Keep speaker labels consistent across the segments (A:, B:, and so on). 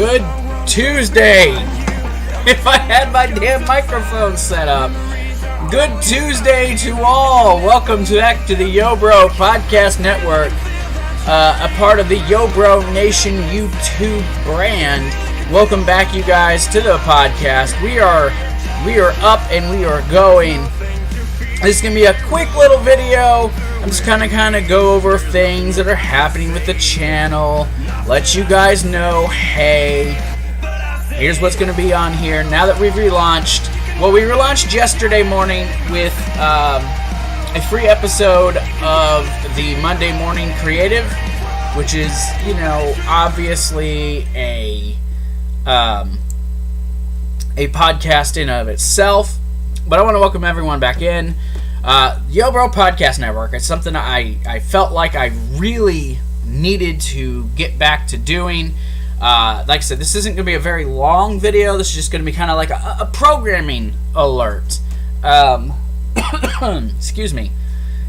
A: Good Tuesday. If I had my damn microphone set up. Good Tuesday to all. Welcome back to the Yo Bro Podcast Network, a part of the Yo Bro Nation YouTube brand. Welcome back, you guys, to the podcast. We are up and we are going. This is gonna be a quick little video. I'm just kind of go over things that are happening with the channel. Let you guys know, hey, here's what's gonna be on here now that we've relaunched. Well, we relaunched yesterday morning with a free episode of the Monday Morning Creative, which is, you know, obviously a podcast in of itself. But I want to welcome everyone back in. Yo Bro Podcast Network. It's something I felt like I really needed to get back to doing. Like I said, this isn't going to be a very long video. This is just going to be kind of like a programming alert. Excuse me.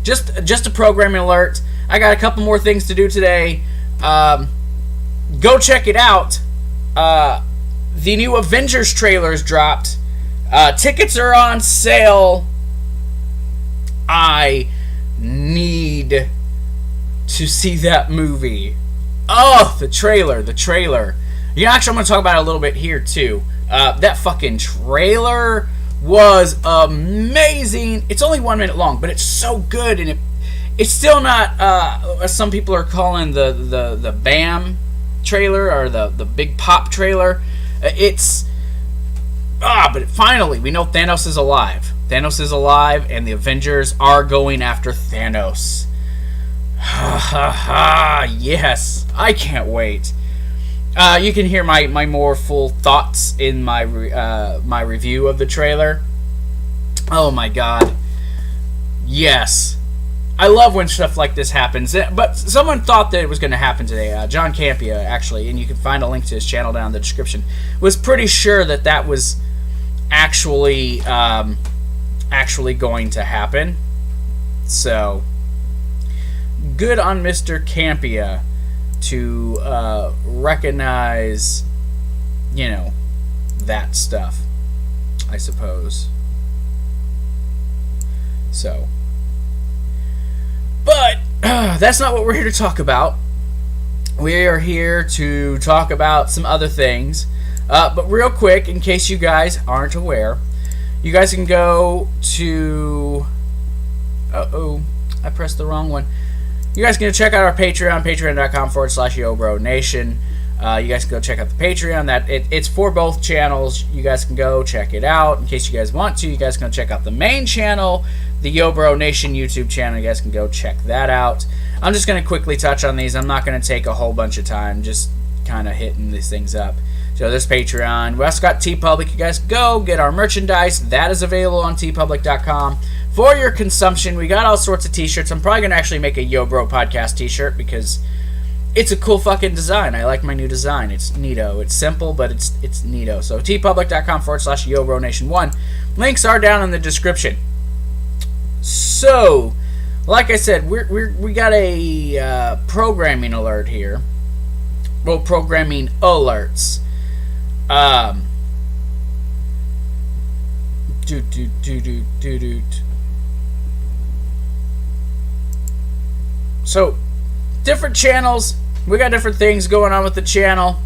A: Just a programming alert. I got a couple more things to do today. Go check it out. The new Avengers trailers dropped. Tickets are on sale. I need to see that movie. Oh, the trailer. Yeah, actually, I'm going to talk about it a little bit here, too. That fucking trailer was amazing. It's only 1 minute long, but it's so good, and it's still not, as some people are calling the BAM trailer, or the Big Pop trailer. But finally, we know Thanos is alive. Thanos is alive, and the Avengers are going after Thanos. Yes, I can't wait. You can hear my more full thoughts in my review of the trailer. Oh my god. Yes. I love when stuff like this happens. But someone thought that it was going to happen today. John Campea, actually, and you can find a link to his channel down in the description, was pretty sure that was actually going to happen. So, good on Mr. Campea to recognize, you know, that stuff, I suppose. So, but that's not what we're here to talk about. We are here to talk about some other things. But real quick, in case you guys aren't aware, you guys can go to... I pressed the wrong one. You guys can go check out our Patreon, patreon.com/YoBroNation. You guys can go check out the Patreon. It's for both channels. You guys can go check it out. In case you guys want to, you guys can go check out the main channel, the Yo Bro Nation YouTube channel. You guys can go check that out. I'm just going to quickly touch on these. I'm not going to take a whole bunch of time, just kind of hitting these things up. So there's Patreon. We also got TeePublic. You guys go get our merchandise. That is available on TeePublic.com for your consumption. We got all sorts of t-shirts. I'm probably going to actually make a Yo Bro Podcast t-shirt because it's a cool fucking design. I like my new design. It's neato. It's simple, but it's neato. So TeePublic.com/YoBroNation1. Links are down in the description. So, like I said, we got a programming alert here. Well, programming alerts. So, different channels. We got different things going on with the channel.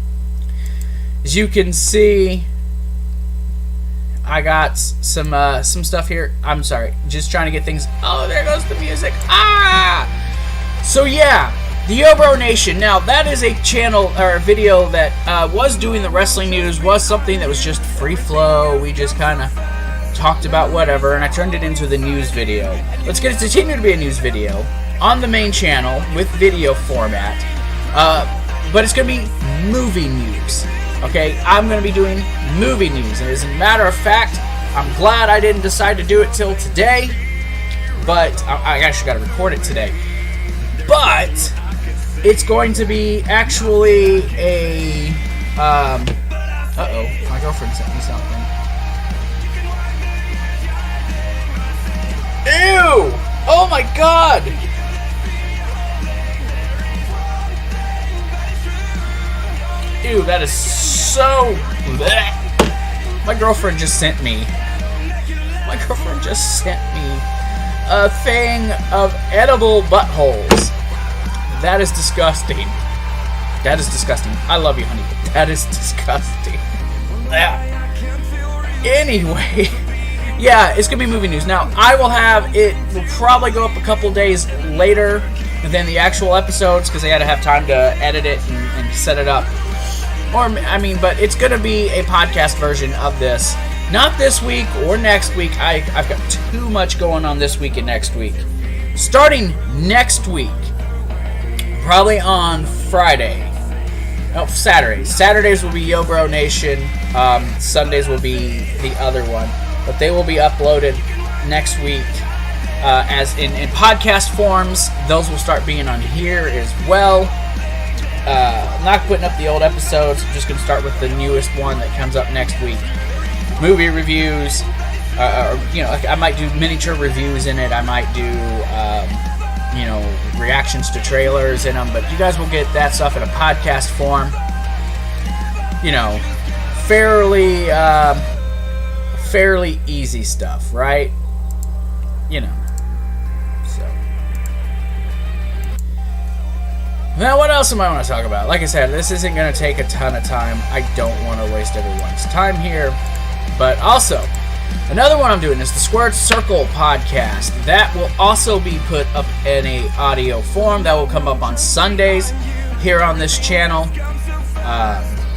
A: As you can see, I got some stuff here. I'm sorry, just trying to get things. Oh, there goes the music. So yeah. The Yo Bro Nation. Now, that is a channel or a video that was doing the wrestling news, was something that was just free flow. We just kind of talked about whatever, and I turned it into the news video. Let's continue to be a news video on the main channel with video format, but it's going to be movie news. Okay, I'm going to be doing movie news, and as a matter of fact, I'm glad I didn't decide to do it till today, but I actually got to record it today. But it's going to be actually a... my girlfriend sent me something. Ew! Oh my god! Ew, that is So, bleh. My girlfriend just sent me a thing of edible buttholes. That is disgusting. That is disgusting. I love you, honey. That is disgusting. Anyway, yeah, it's going to be movie news. Now, it will probably go up a couple days later than the actual episodes because they had to have time to edit it and set it up. But it's going to be a podcast version of this. Not this week or next week. I've got too much going on this week and next week. Starting next week, probably on Friday. No, Saturdays. Saturdays will be Yo Bro Nation. Sundays will be the other one. But they will be uploaded next week as in podcast forms. Those will start being on here as well. I'm not putting up the old episodes. I'm just going to start with the newest one that comes up next week. Movie reviews. I might do miniature reviews in it. I might do, reactions to trailers in them. But you guys will get that stuff in a podcast form. Fairly easy stuff, right? So. Now, what else am I want to talk about? Like I said, this isn't going to take a ton of time. I don't want to waste everyone's time here. But also, another one I'm doing is the Squared Circle podcast. That will also be put up in a audio form. That will come up on Sundays here on this channel.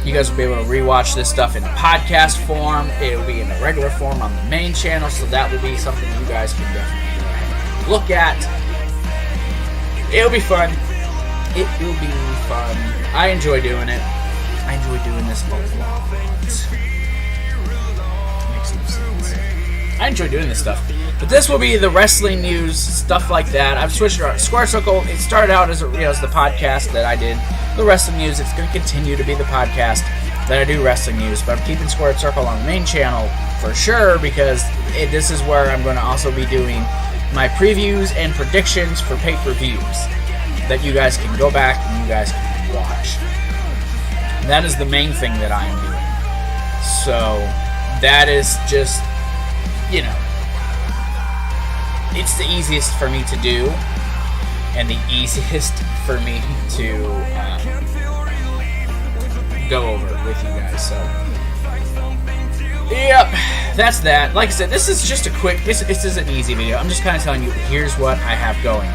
A: You guys will be able to rewatch this stuff in a podcast form. It will be in a regular form on the main channel, so that will be something you guys can definitely look at. It'll be fun. It will be fun. I enjoy doing it. I enjoy doing this a lot. Makes no sense. I enjoy doing this stuff. But this will be the wrestling news, stuff like that. I've switched it around. Square Circle, it started out as the podcast that I did. The wrestling news, it's going to continue to be the podcast that I do wrestling news, but I'm keeping Squared Circle on the main channel for sure because this is where I'm going to also be doing my previews and predictions for pay-per-views that you guys can go back and you guys can watch. And that is the main thing that I am doing. So that is just, it's the easiest for me to do and the easiest for me to go over with you guys. So, yep, that's that. Like I said, this is just a quick, this is an easy video. I'm just kind of telling you, here's what I have going.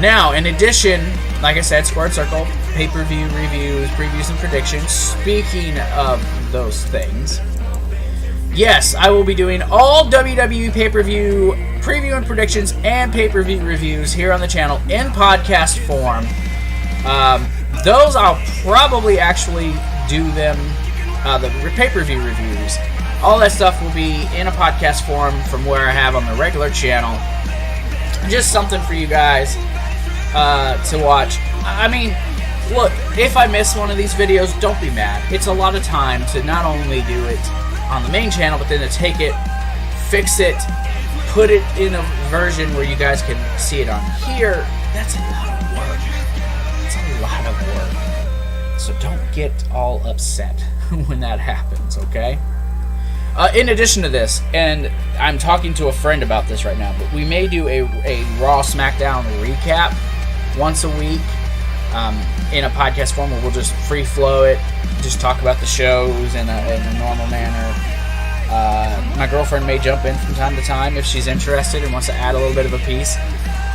A: Now, in addition, like I said, Squared Circle, pay-per-view reviews, previews, and predictions. Speaking of those things, yes, I will be doing all WWE pay-per-view preview and predictions and pay-per-view reviews here on the channel in podcast form. Those I'll probably actually do them, the pay-per-view reviews. All that stuff will be in a podcast form from where I have on the regular channel. Just something for you guys to watch. I mean, look, if I miss one of these videos, don't be mad. It's a lot of time to not only do it on the main channel, but then to take it, fix it, put it in a version where you guys can see it on here. That's a lot of work. It's a lot of work. So don't get all upset when that happens, okay? In addition to this, and I'm talking to a friend about this right now, but we may do a Raw SmackDown recap once a week in a podcast form where we'll just free flow it, just talk about the shows in a normal manner. My girlfriend may jump in from time to time if she's interested and wants to add a little bit of a piece.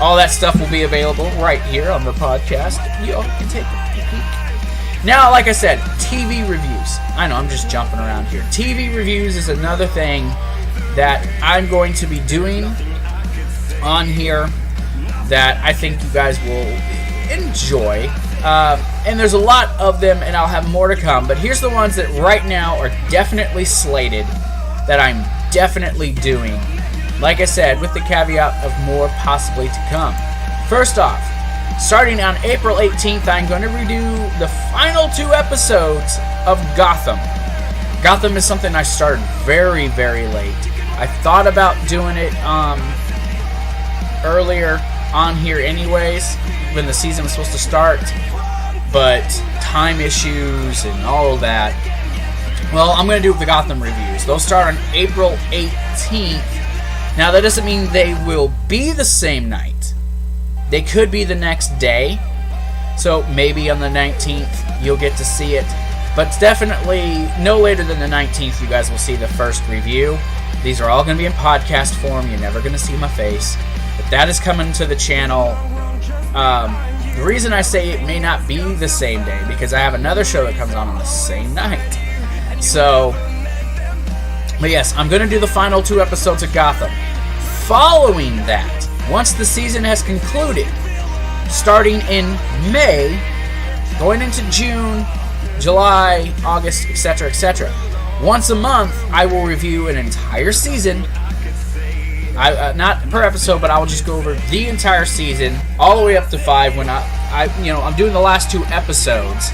A: All that stuff will be available right here on the podcast. You all can take a peek. Now, like I said, TV reviews. I know, I'm just jumping around here. TV reviews is another thing that I'm going to be doing on here that I think you guys will enjoy. And there's a lot of them, and I'll have more to come. But here's the ones that right now are definitely slated that I'm definitely doing. Like I said, with the caveat of more possibly to come. First off, starting on April 18th, I'm going to redo the final 2 episodes of Gotham. Gotham is something I started very, very late. I thought about doing it earlier on here anyways, when the season was supposed to start, but time issues and all of that Well, I'm going to do the Gotham reviews. They'll start on April 18th. Now, that doesn't mean they will be the same night. They could be the next day. So, maybe on the 19th, you'll get to see it. But definitely, no later than the 19th, you guys will see the first review. These are all going to be in podcast form. You're never going to see my face. But that is coming to the channel. The reason I say it may not be the same day, because I have another show that comes on the same night. So, but yes, I'm going to do the final 2 episodes of Gotham. Following that, once the season has concluded, starting in May, going into June, July, August, etc., etc., once a month, I will review an entire season. Not per episode, but I will just go over the entire season, all the way up to 5. When I'm doing the last 2 episodes.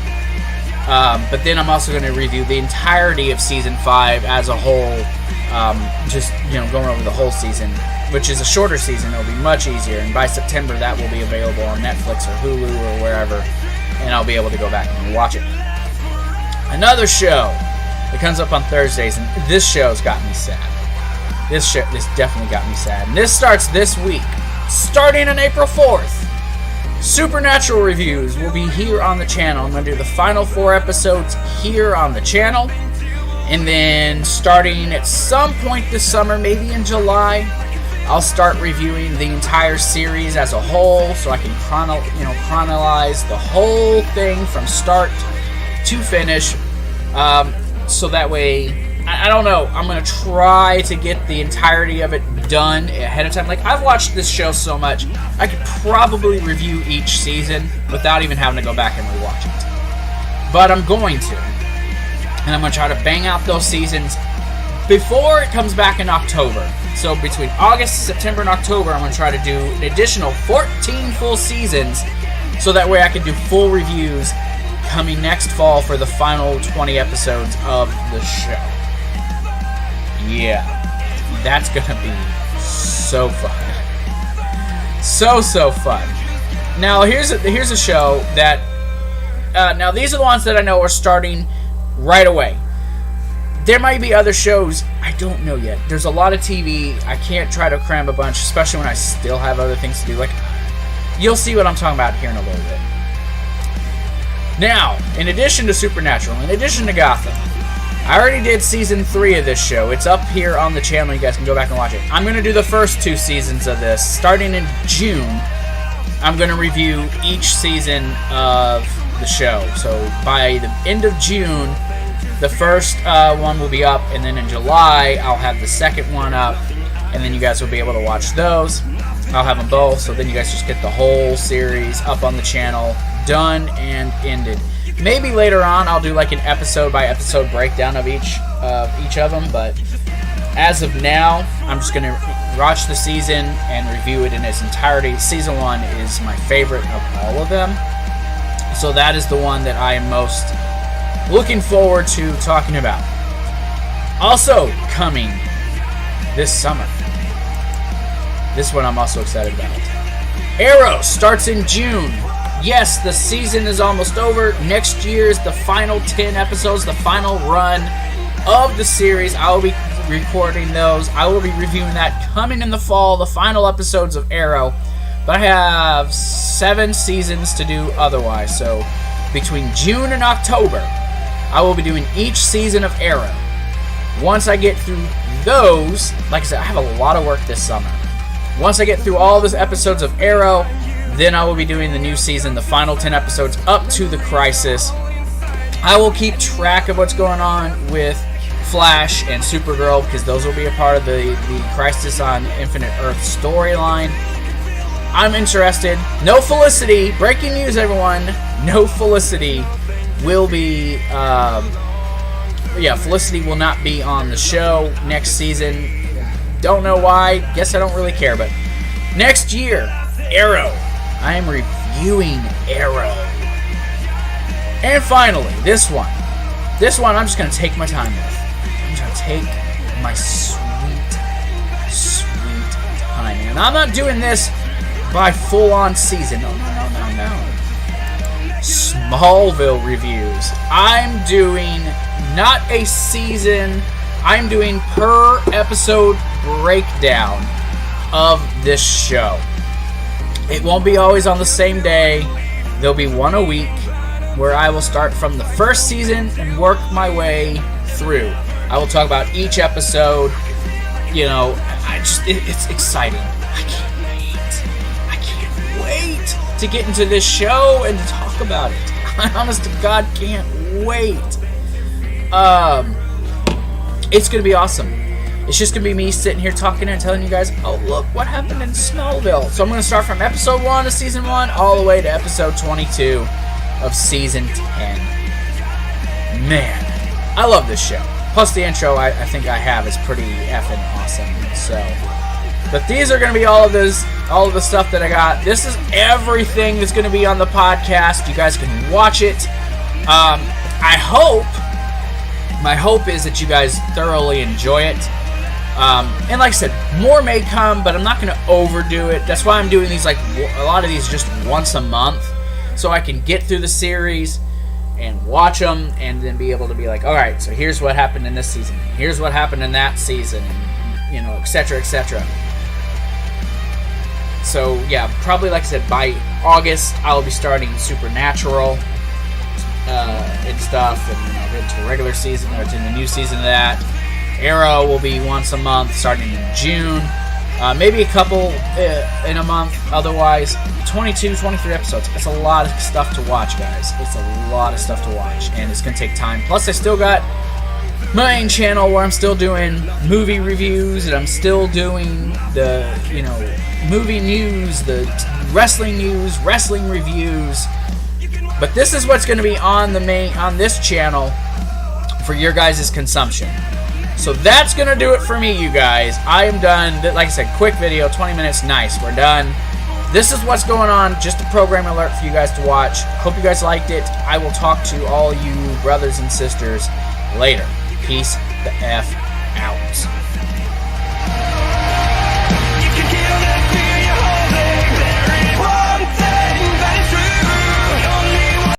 A: But then I'm also going to review the entirety of Season 5 as a whole, going over the whole season, which is a shorter season. It'll be much easier, and by September that will be available on Netflix or Hulu or wherever, and I'll be able to go back and watch it. Another show that comes up on Thursdays, and this show's got me sad. This definitely got me sad. And this starts this week, starting on April 4th. Supernatural reviews will be here on the channel. I'm going to do the final 4 episodes here on the channel. And then starting at some point this summer, maybe in July, I'll start reviewing the entire series as a whole, so I can chronologize the whole thing from start to finish. So that way, I don't know, I'm going to try to get the entirety of it done ahead of time. Like, I've watched this show so much, I could probably review each season without even having to go back and rewatch it. But I'm going to. And I'm going to try to bang out those seasons before it comes back in October. So between August, September, and October, I'm going to try to do an additional 14 full seasons, so that way I can do full reviews coming next fall for the final 20 episodes of the show. Yeah, that's going to be so fun. So fun. Now, here's a show that... now, these are the ones that I know are starting right away. There might be other shows, I don't know yet. There's a lot of TV. I can't try to cram a bunch, especially when I still have other things to do. Like, you'll see what I'm talking about here in a little bit. Now, in addition to Supernatural, in addition to Gotham, I already did Season 3 of this show. It's up here on the channel. You guys can go back and watch it. I'm going to do the first 2 seasons of this. Starting in June, I'm going to review each season of the show. So, by the end of June, the first one will be up, and then in July, I'll have the second one up, and then you guys will be able to watch those. I'll have them both, so then you guys just get the whole series up on the channel, done and ended. Maybe later on I'll do like an episode-by-episode breakdown of each of them, but as of now, I'm just going to watch the season and review it in its entirety. Season 1 is my favorite of all of them, so that is the one that I am most looking forward to talking about. Also coming this summer. This one I'm also excited about. Arrow starts in June. Yes, the season is almost over. Next year is the final 10 episodes, the final run of the series. I will be recording those. I will be reviewing that coming in the fall, the final episodes of Arrow. But I have 7 seasons to do otherwise. So between June and October, I will be doing each season of Arrow. Once I get through those, like I said, I have a lot of work this summer. Once I get through all those episodes of Arrow, then I will be doing the new season, the final 10 episodes up to the Crisis. I will keep track of what's going on with Flash and Supergirl, because those will be a part of the Crisis on Infinite Earth storyline. I'm interested. No Felicity. Breaking news, everyone. No Felicity will be... Felicity will not be on the show next season. Don't know why. Guess I don't really care, but next year, Arrow. I am reviewing Arrow. And finally, this one. This one I'm just going to take my time with. I'm just going to take my sweet time. And I'm not doing this by full-on season. No. Smallville reviews. I'm doing not a season, I'm doing per episode breakdown of this show. It won't be always on the same day. There'll be one a week where I will start from the first season and work my way through. I will talk about each episode. You know, it's exciting. I can't wait to get into this show and to talk about it. I honest to God can't wait. It's gonna be awesome. It's just gonna be me sitting here talking and telling you guys, oh look what happened in Smallville. So I'm gonna start from episode 1 of season 1 all the way to episode 22 of season 10. Man, I love this show. Plus the intro I think I have is pretty effing awesome. So, but these are going to be all of the stuff that I got. This is everything that's going to be on the podcast. You guys can watch it. My hope is that you guys thoroughly enjoy it. And like I said, more may come, but I'm not going to overdo it. That's why I'm doing these, like a lot of these just once a month, so I can get through the series and watch them, and then be able to be like, all right, so here's what happened in this season, here's what happened in that season, and, you know, etc., etc. So yeah, probably like I said, by August I'll be starting Supernatural and stuff, and you know, get into a regular season or into the new season of that. Arrow will be once a month starting in June. Maybe a couple in a month. Otherwise, 22, 23 episodes. It's a lot of stuff to watch, guys. It's a lot of stuff to watch, and it's going to take time. Plus, I still got my main channel where I'm still doing movie reviews, and I'm still doing the, you know, movie news, the wrestling news, wrestling reviews. But this is what's going to be on this channel for your guys' consumption. So that's going to do it for me, you guys. I am done. Like I said, quick video, 20 minutes, nice. We're done. This is what's going on. Just a program alert for you guys to watch. Hope you guys liked it. I will talk to all you brothers and sisters later. Peace the F out.